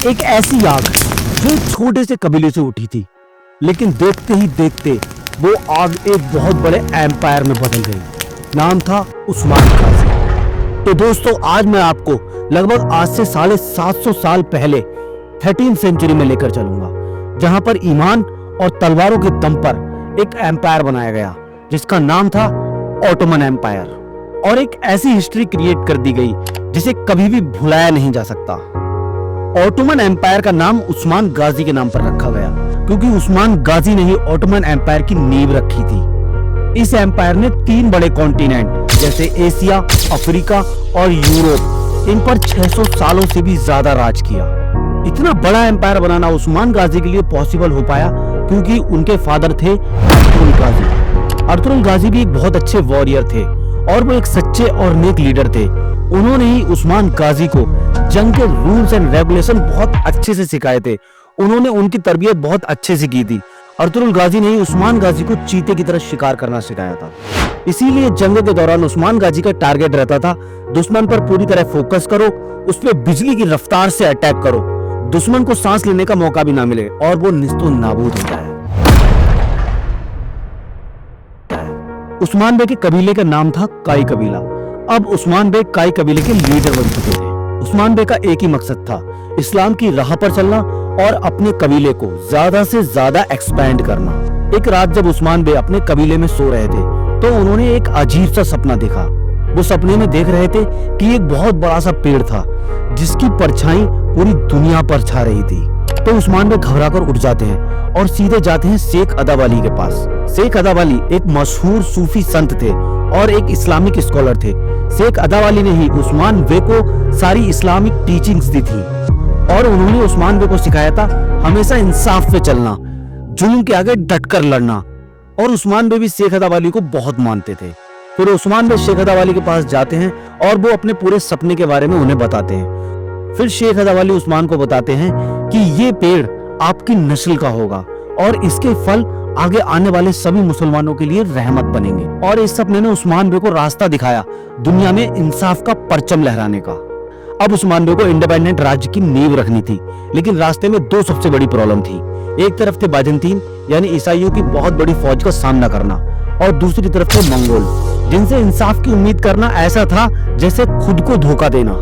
एक ऐसी आग जो एक छोटे से कबीले से उठी थी, लेकिन देखते ही देखते वो आग एक बहुत बड़े एम्पायर में बदल गई। नाम था उस्मान गाजी। तो दोस्तों, आज मैं आपको लगभग आज से 750 साल पहले 13वीं सेंचुरी में लेकर चलूंगा, जहां पर ईमान और तलवारों के दम पर एक एम्पायर बनाया गया जिसका नाम था ऑटोमन एम्पायर। और एक ऐसी हिस्ट्री क्रिएट कर दी गई जिसे कभी भी भुलाया नहीं जा सकता। ऑटोमन एम्पायर का नाम उस्मान गाजी के नाम पर रखा गया क्योंकि उस्मान गाजी ने ही ऑटोमन एम्पायर की नींव रखी थी। इस एम्पायर ने 3 बड़े कॉन्टिनेंट जैसे एशिया, अफ्रीका और यूरोप, इन पर 600 सालों से भी ज्यादा राज किया। इतना बड़ा एम्पायर बनाना उस्मान गाजी के लिए पॉसिबल हो पाया क्योंकि उनके फादर थे अर्तुगरुल गाजी। अर्तुगरुल गाजी भी एक बहुत अच्छे वॉरियर थे और वो एक सच्चे और नेक लीडर थे। उन्होंने ही उस्मान गाजी को जंग के रूल्स एंड रेगुलेशन बहुत अच्छे से सिखाए थे। उन्होंने उनकी तरबियत बहुत अच्छे से की थी। अर्तुगरुल गाजी ने ही उस्मान गाजी को चीते की तरह शिकार करना सिखाया था। इसीलिए जंग के दौरान उस्मान गाजी का टारगेट रहता था, दुश्मन पर पूरी तरह फोकस करो, उस पर बिजली की रफ्तार से अटैक करो, दुश्मन को सांस लेने का मौका भी ना मिले और वो निस्तो नाबूद हो जाए। उस्मान बे के कबीले का नाम था काई कबीला। अब उस्मान बे काई कबीले के लीडर बन चुके थे। उस्मान बे का एक ही मकसद था, इस्लाम की राह पर चलना और अपने कबीले को ज्यादा से ज्यादा एक्सपैंड करना। एक रात जब उस्मान बे अपने कबीले में सो रहे थे तो उन्होंने एक अजीब सा सपना देखा। वो सपने में देख रहे थे कि एक बहुत बड़ा सा पेड़ था जिसकी परछाई पूरी दुनिया पर छा रही थी। तो उस्मान बे घबरा कर उठ जाते हैं और सीधे जाते हैं शेख अदावाली के पास। शेख अदावाली एक मशहूर सूफी संत थे और एक इस्लामिक स्कॉलर थे। शेख अदावाली ने ही उस्मान बे को सारी इस्लामिक टीचिंग्स दी थी और उन्होंने उस्मान बे को सिखाया था हमेशा इंसाफ पे चलना, जुल्म के आगे डटकर लड़ना। और उस्मान बे भी शेख अदावाली को बहुत मानते थे। फिर उस्मान बे शेख अदावाली के पास जाते हैं और वो अपने पूरे सपने के बारे में उन्हें बताते हैं। फिर शेख अदावाली उस्मान को बताते हैं कि ये पेड़ आपकी नस्ल का होगा और इसके फल आगे आने वाले सभी मुसलमानों के लिए रहमत बनेंगे। और इस सपने ने उस्मान बे को रास्ता दिखाया दुनिया में इंसाफ का परचम लहराने का। अब उस्मान बे को इंडिपेंडेंट राज्य की नींव रखनी थी, लेकिन रास्ते में 2 सबसे बड़ी प्रॉब्लम थी। एक तरफ थे बाइजेंटीन यानी ईसाइयों की बहुत बड़ी फौज का सामना करना और दूसरी तरफ थे मंगोल, जिनसे इंसाफ की उम्मीद करना ऐसा था जैसे खुद को धोखा देना।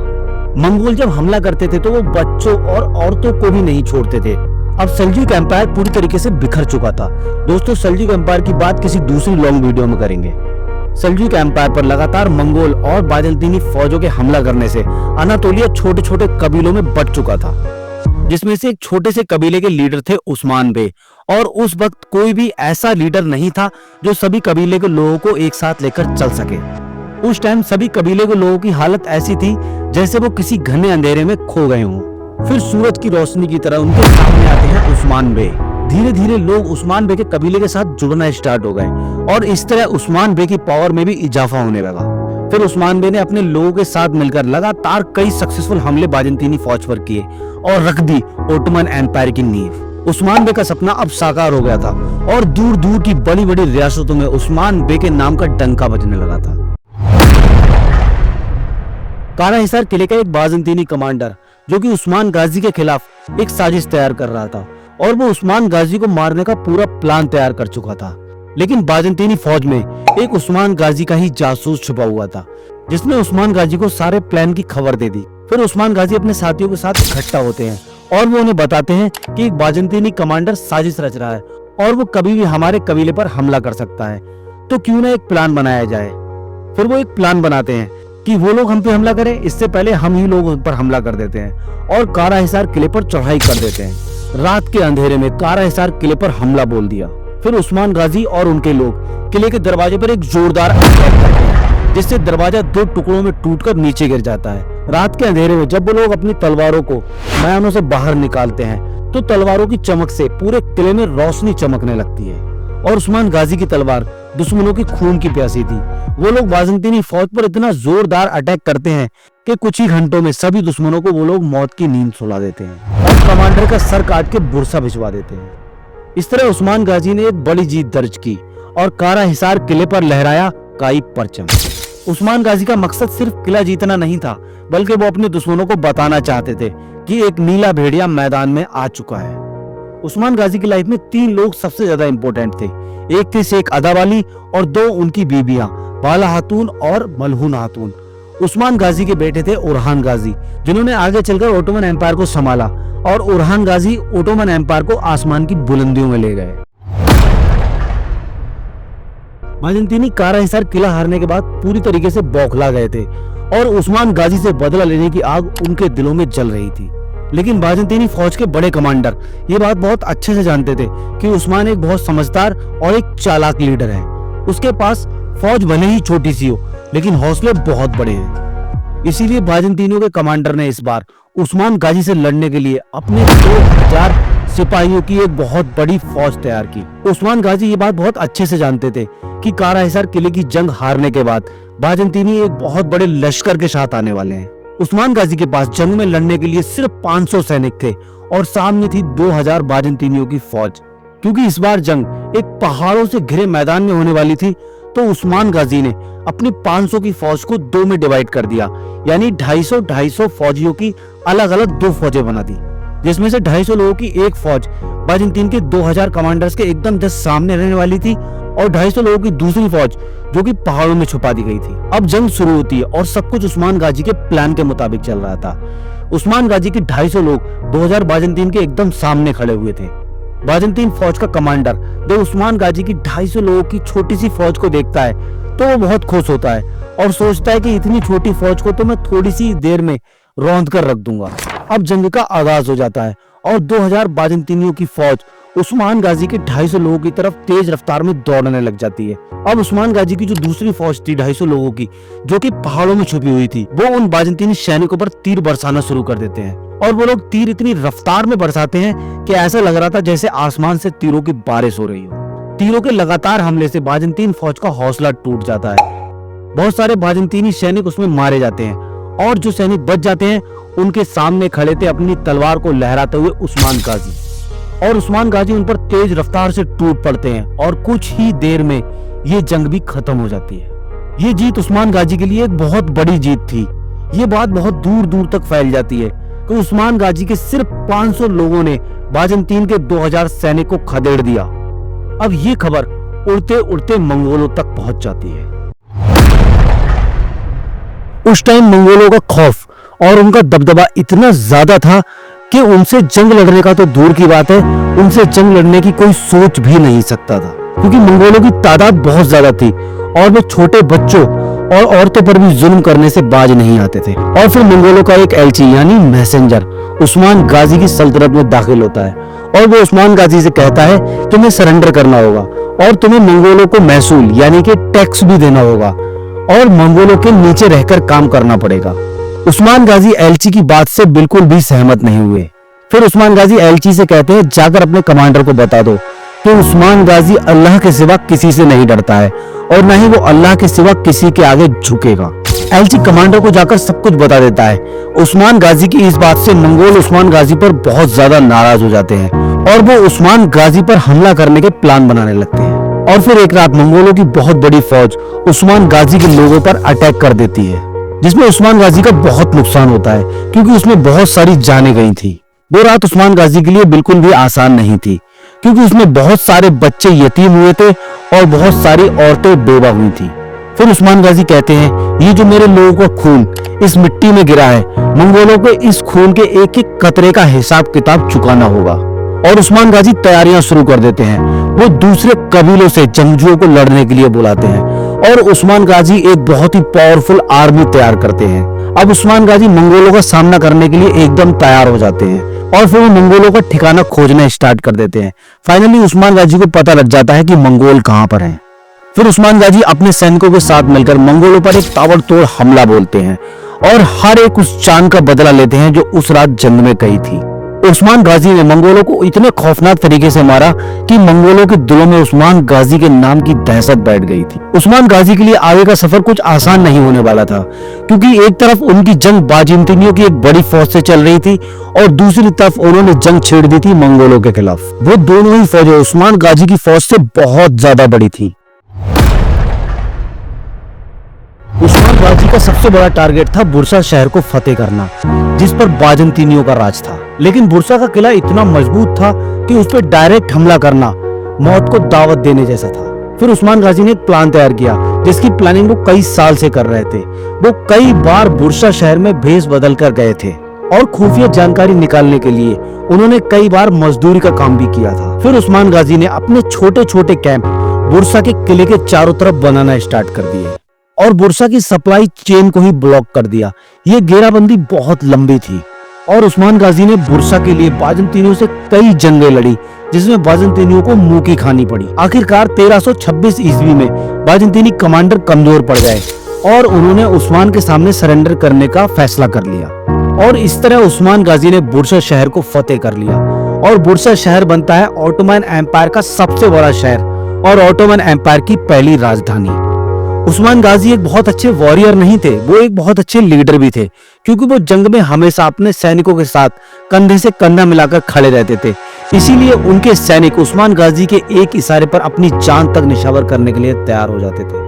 मंगोल जब हमला करते थे तो वो बच्चों और औरतों को भी नहीं छोड़ते थे। अब सल्जूक एम्पायर पूरी तरीके से बिखर चुका था। दोस्तों, सल्जूक एम्पायर की बात किसी दूसरी लॉन्ग वीडियो में करेंगे। सल्जूक एम्पायर पर लगातार मंगोल और बाइजेंटीनी फौजों के हमला करने से अनातोलिया छोटे छोटे कबीलों में बंट चुका था, जिसमें से एक छोटे से कबीले के लीडर थे उस्मान बे। और उस वक्त कोई भी ऐसा लीडर नहीं था जो सभी कबीले के लोगों को एक साथ लेकर चल सके। उस टाइम सभी कबीले के लोगों की हालत ऐसी थी जैसे वो किसी घने अंधेरे में खो गए हों। फिर सूरज की रोशनी की तरह उनके सामने आते हैं उस्मान बे। धीरे धीरे लोग उस्मान बे के कबीले के साथ जुड़ना स्टार्ट हो गए और इस तरह उस्मान बे की पावर में भी इजाफा होने लगा। फिर उस्मान बे ने अपने लोगों के साथ मिलकर लगातार कई सक्सेसफुल हमले बाइजेंटीनी फौज पर किए और रख दी ऑटोमन एम्पायर की नींव। उस्मान बे का सपना अब साकार हो गया था और दूर दूर की बड़ी बड़ी रियासतों में उस्मान बे के नाम का डंका बजने लगा था। कारा हिसार किले का एक बाइजेंटीनी कमांडर जो कि उस्मान गाजी के खिलाफ एक साजिश तैयार कर रहा था और वो उस्मान गाजी को मारने का पूरा प्लान तैयार कर चुका था। लेकिन बाइजेंटीनी फौज में एक उस्मान गाजी का ही जासूस छुपा हुआ था जिसने उस्मान गाजी को सारे प्लान की खबर दे दी। फिर उस्मान गाजी अपने साथियों के साथ इकट्ठा होते हैं और वो उन्हें बताते हैं कि एक बाइजेंटीनी कमांडर साजिश रच रहा है और वो कभी भी हमारे कबीले पर हमला कर सकता है, तो क्यों ना एक प्लान बनाया जाए। फिर वो एक प्लान बनाते हैं कि वो लोग हम पे हमला करें, इससे पहले हम ही लोग उन पर हमला कर देते हैं और कारा हिसार किले पर चढ़ाई कर देते हैं। रात के अंधेरे में कारा हिसार किले पर हमला बोल दिया। फिर उस्मान गाजी और उनके लोग किले के दरवाजे पर एक जोरदार अटैक करते हैं जिससे दरवाजा 2 टुकड़ों में टूटकर नीचे गिर जाता है। रात के अंधेरे में जब वो लोग अपनी तलवारों को मैदानों से बाहर निकालते हैं तो तलवारों की चमक से पूरे किले में रोशनी चमकने लगती है और उस्मान गाजी की तलवार दुश्मनों की खून की प्यासी थी। वो लोग बाइजेंटीनी फौज पर इतना जोरदार अटैक करते हैं कि कुछ ही घंटों में सभी दुश्मनों को वो लोग मौत की नींद सुला देते हैं और कमांडर का सर काट के बुरसा भिजवा देते हैं। इस तरह उस्मान गाजी ने एक बड़ी जीत दर्ज की और कारा हिसार किले पर लहराया काई परचम। उस्मान गाजी का मकसद सिर्फ किला जीतना नहीं था, बल्कि वो अपने दुश्मनों को बताना चाहते थे कि एक नीला भेड़िया मैदान में आ चुका है। उस्मान गाजी की लाइफ में 3 लोग सबसे ज्यादा इंपॉर्टेंट थे। एक थी शेख अदावाली और 2 उनकी बीबियां, बाला खातून और मलहून खातून। उस्मान गाजी के बेटे थे उरहान गाजी, जिन्होंने आगे चलकर ओटोमन एम्पायर को संभाला, और उरहान गाजी ओटोमन एम्पायर को आसमान की बुलंदियों में ले गए। बाजेंतीनी कारा हिसार किला हारने के बाद पूरी तरीके से बौखला गए थे और उस्मान गाजी से बदला लेने की आग उनके दिलों में जल रही थी। लेकिन बाजेंतीनी फौज के बड़े कमांडर ये बात बहुत अच्छे से जानते थे कि उस्मान एक बहुत समझदार और एक चालाक लीडर है। उसके पास फौज भले ही छोटी सी हो, लेकिन हौसले बहुत बड़े हैं। इसीलिए बाजेंतीनियों के कमांडर ने इस बार उस्मान गाजी से लड़ने के लिए अपने 2000 सिपाहियों की एक बहुत बड़ी फौज तैयार की। उस्मान गाजी ये बात बहुत अच्छे से जानते थे कि कारा हिसार किले की जंग हारने के बाद बाजेंतीनी एक बहुत बड़े लश्कर के साथ आने वाले हैं। उस्मान गाजी के पास जंग में लड़ने के लिए सिर्फ 500 सैनिक थे और सामने थी 2000 बाजेंतीनियों की फौज। क्योंकि इस बार जंग एक पहाड़ों से घिरे मैदान में होने वाली थी, तो उस्मान गाजी ने अपनी 500 की फौज को 2 में डिवाइड कर दिया, यानी 250 फौजियों की अलग अलग 2 फौजें बना दी, जिसमें से 250 लोगों की एक फौज बाजेंतीन के 2000 कमांडर्स के एकदम जस्ट सामने रहने वाली थी और 250 लोगों की दूसरी फौज जो कि पहाड़ों में छुपा दी गई थी। अब जंग शुरू होती है और सब कुछ उस्मान गाजी के प्लान के मुताबिक चल रहा था। उस्मान गाजी के 250 लोग 2000 बाजेंतीन के एकदम सामने खड़े हुए थे। बाजेंतीन फौज का कमांडर जब उस्मान गाजी की 250 लोगों की छोटी सी फौज को देखता है तो वो बहुत खुश होता है और सोचता है कि इतनी छोटी फौज को तो मैं थोड़ी सी देर में रौंद कर रख दूंगा। अब जंग का आगाज हो जाता है और 2000 बाजेंतीनियों की फौज उस्मान गाजी के 250 लोगों की तरफ तेज रफ्तार में दौड़ने लग जाती है। अब उस्मान गाजी की जो दूसरी फौज थी 250 लोगों की, जो कि पहाड़ों में छुपी हुई थी, वो उन बाजेंतीनी सैनिकों पर तीर बरसाना शुरू कर देते हैं और वो लोग तीर इतनी रफ्तार में बरसाते हैं कि ऐसा लग रहा था जैसे आसमान से तीरों की बारिश हो रही हो। तीरों के लगातार हमले से बाजेंतीन फौज का हौसला टूट जाता है। बहुत सारे बाजेंतीनी सैनिक उसमें मारे जाते हैं और जो सैनिक बच जाते हैं उनके सामने खड़े थे अपनी तलवार को लहराते हुए उस्मान गाजी, और उस्मान गाजी उन पर तेज रफ्तार से टूट पड़ते हैं और कुछ ही देर में ये जंग भी खत्म हो जाती है। ये जीत उस्मान गाजी के लिए एक बहुत बड़ी जीत थी। ये बात बहुत दूर दूर तक फैल जाती है कि उस्मान गाजी के सिर्फ 500 लोगों ने बाजेंतीन के 2000 सैनिक को खदेड़ दिया। अब ये खबर उड़ते उड़ते मंगोलों तक पहुंच जाती है। उस टाइम मंगोलों का खौफ और उनका दबदबा इतना ज्यादा था कि उनसे जंग लड़ने का तो दूर की बात है, उनसे जंग लड़ने की कोई सोच भी नहीं सकता था, क्योंकि मंगोलों की तादाद बहुत ज्यादा थी और वे छोटे बच्चों और औरतों पर भी जुल्म करने से बाज नहीं आते थे। और फिर मंगोलों का एक एलची यानी मैसेंजर उस्मान गाजी की सल्तनत में दाखिल होता है और वो उस्मान गाजी से कहता है तुम्हें सरेंडर करना होगा और तुम्हें मंगोलों को महसूल यानी कि टैक्स भी देना होगा और मंगोलों के नीचे रहकर काम करना पड़ेगा। उस्मान गाजी एलची की बात से बिल्कुल भी सहमत नहीं हुए। फिर उस्मान गाजी एलची से कहते हैं जाकर अपने कमांडर को बता दो कि उस्मान गाजी अल्लाह के सिवा किसी से नहीं डरता है और न ही वो अल्लाह के सिवा किसी के आगे झुकेगा। एलची कमांडर को जाकर सब कुछ बता देता है। उस्मान गाजी की इस बात से मंगोल उस्मान गाजी पर बहुत ज्यादा नाराज हो जाते हैं और वो उस्मान गाजी पर हमला करने के प्लान बनाने लगते हैं। और फिर एक रात मंगोलों की बहुत बड़ी फौज उस्मान गाजी के लोगों पर अटैक कर देती है, जिसमें उस्मान गाजी का बहुत नुकसान होता है क्योंकि उसमें बहुत सारी जानें गई थी। वो रात उस्मान गाजी के लिए बिल्कुल भी आसान नहीं थी क्योंकि उसमें बहुत सारे बच्चे यतीम हुए थे और बहुत सारी औरतें बेवा हुई थी। फिर उस्मान गाजी कहते हैं ये जो मेरे लोगों का खून इस मिट्टी में गिरा है, मंगोलों को इस खून के एक एक कतरे का हिसाब किताब चुकाना होगा। और उस्मान गाजी तैयारियां शुरू कर देते हैं। वो दूसरे कबीलों से जंगजुओं को लड़ने के लिए बुलाते हैं और उस्मान गाजी एक बहुत ही पावरफुल आर्मी तैयार करते हैं। अब उस्मान गाजी मंगोलों का सामना करने के लिए एकदम तैयार हो जाते हैं और फिर वो मंगोलों का ठिकाना खोजना स्टार्ट कर देते हैं। फाइनली उस्मान गाजी को पता लग जाता है कि मंगोल कहां पर हैं। फिर उस्मान गाजी अपने सैनिकों के साथ मिलकर मंगोलों पर एक ताबड़तोड़ हमला बोलते हैं और हर एक उस जान का बदला लेते हैं जो उस रात जंग में गई थी। उस्मान गाजी ने मंगोलों को इतने खौफनाक तरीके से मारा कि मंगोलों के दिलों में उस्मान गाजी के नाम की दहशत बैठ गई थी। उस्मान गाजी के लिए आगे का सफर कुछ आसान नहीं होने वाला था क्योंकि एक तरफ उनकी जंग बाजेंतीनियों की एक बड़ी फौज से चल रही थी और दूसरी तरफ उन्होंने जंग छेड़ दी थी मंगोलों के खिलाफ। वो दोनों ही फौजें उस्मान गाजी की फौज से बहुत ज्यादा बड़ी थी। उस्मान गाजी का सबसे बड़ा टारगेट था बुरसा शहर को फतेह करना, जिस पर बाजंतीनियों का राज था। लेकिन बुरसा का किला इतना मजबूत था कि उस पर डायरेक्ट हमला करना मौत को दावत देने जैसा था। फिर उस्मान गाजी ने एक प्लान तैयार किया, जिसकी प्लानिंग वो कई साल से कर रहे थे। वो कई बार बुरसा शहर में भेष बदल कर गए थे और खुफिया जानकारी निकालने के लिए उन्होंने कई बार मजदूरी का काम भी किया था। फिर उस्मान गाजी ने अपने छोटे छोटे कैंप बुरसा के किले के चारों तरफ बनाना स्टार्ट कर दिए और बुरसा की सप्लाई चेन को ही ब्लॉक कर दिया। ये घेराबंदी बहुत लंबी थी और उस्मान गाजी ने बुरसा के लिए बाजंतीनियों से कई जंगें लड़ी, जिसमें बाजंतीनियों को मुंह की खानी पड़ी। आखिरकार 1326 ईस्वी में बाजंतीनी कमांडर कमजोर पड़ गए और उन्होंने उस्मान के सामने सरेंडर करने का फैसला कर लिया और इस तरह उस्मान गाजी ने बुरसा शहर को फतेह कर लिया और बुरसा शहर बनता है ऑटोमन एम्पायर का सबसे बड़ा शहर और ऑटोमन एम्पायर की पहली राजधानी। उस्मान गाजी एक बहुत अच्छे वॉरियर नहीं थे, वो एक बहुत अच्छे लीडर भी थे, क्योंकि वो जंग में हमेशा अपने सैनिकों के साथ कंधे से कंधा मिलाकर खड़े रहते थे। इसीलिए उनके सैनिक उस्मान गाजी के एक इशारे पर अपनी जान तक निछावर करने के लिए तैयार हो जाते थे।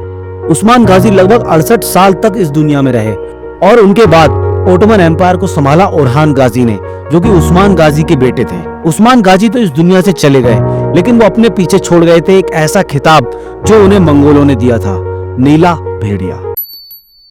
उस्मान गाजी लगभग 68 साल तक इस दुनिया में रहे और उनके बाद ओटोमन एम्पायर को संभाला ओरहान गाजी ने, जो कि उस्मान गाजी के बेटे थे। उस्मान गाजी तो इस दुनिया से चले गए, लेकिन वो अपने पीछे छोड़ गए थे एक ऐसा खिताब जो उन्हें मंगोलों ने दिया था, नीला भेड़िया।